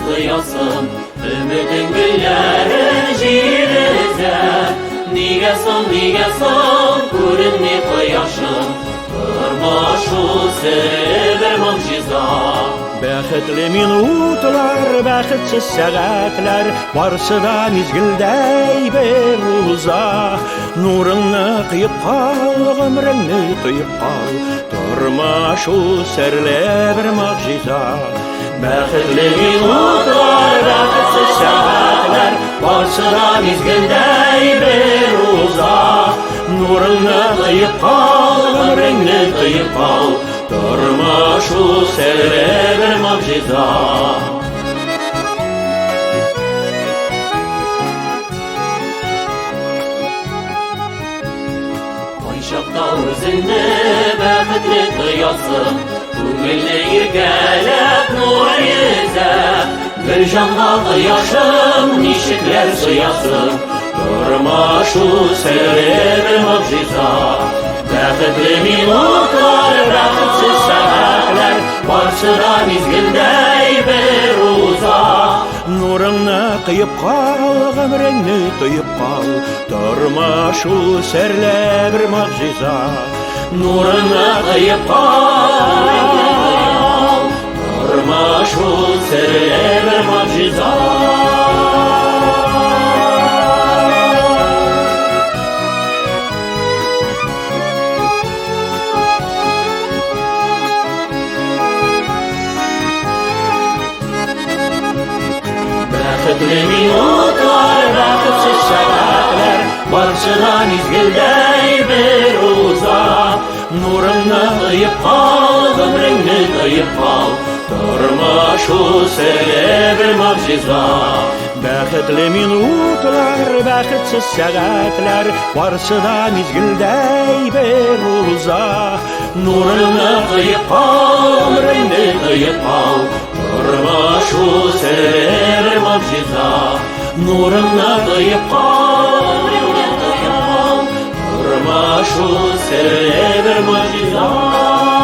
kıyasın, ümidin gülleri jirize. Nige son, görünme kıyaşın, durmuşu bir muciza. Bəxtli minutlar, bəxtsiz saatlar, varsa da mizgildey bir uza. Nurunu qıyıp qal, ömrünü qıyıp qal, durma şu serle bir muciza. Bəxtli minutlar, bəxtsiz saatlar, varsa da mizgildey bir uza. Nurunu qıyıp qal, ömrünü qıyıp qal, durma şu serle bir muciza. Ayşaqda özünü bəxtli kıyasın, Ümilli irgelep nur yüze. Bir canla kıyaşım, nişikler sıyasın, durma şu serli bir muciza. Bəxtli minutlar, bəxtsiz saatler, varsa da mizgildey bir uza. Nurunu qıyıp qal, ömrünü qıyıp qal, durma şu serle bir muciza. Nurunu kıyıp qal, durma şu serli bir muciza. Bəxtli minutlar, bəxtsiz saatler, varsa da mizgildey bir uza. Nurunu kıyıp qal, ömrünü kıyıp qal, durma şu serli bir muciza. Bəxtli minutlar, bəxtsiz saatler, varsa da mizgildey bir uza. Nurunu kıyıp qal, ömrünü kıyıp qal, durma şu serli bir muciza. Nurunu kıyıp qal, ömrünü kıyıp qal, durma şu serli bir muciza.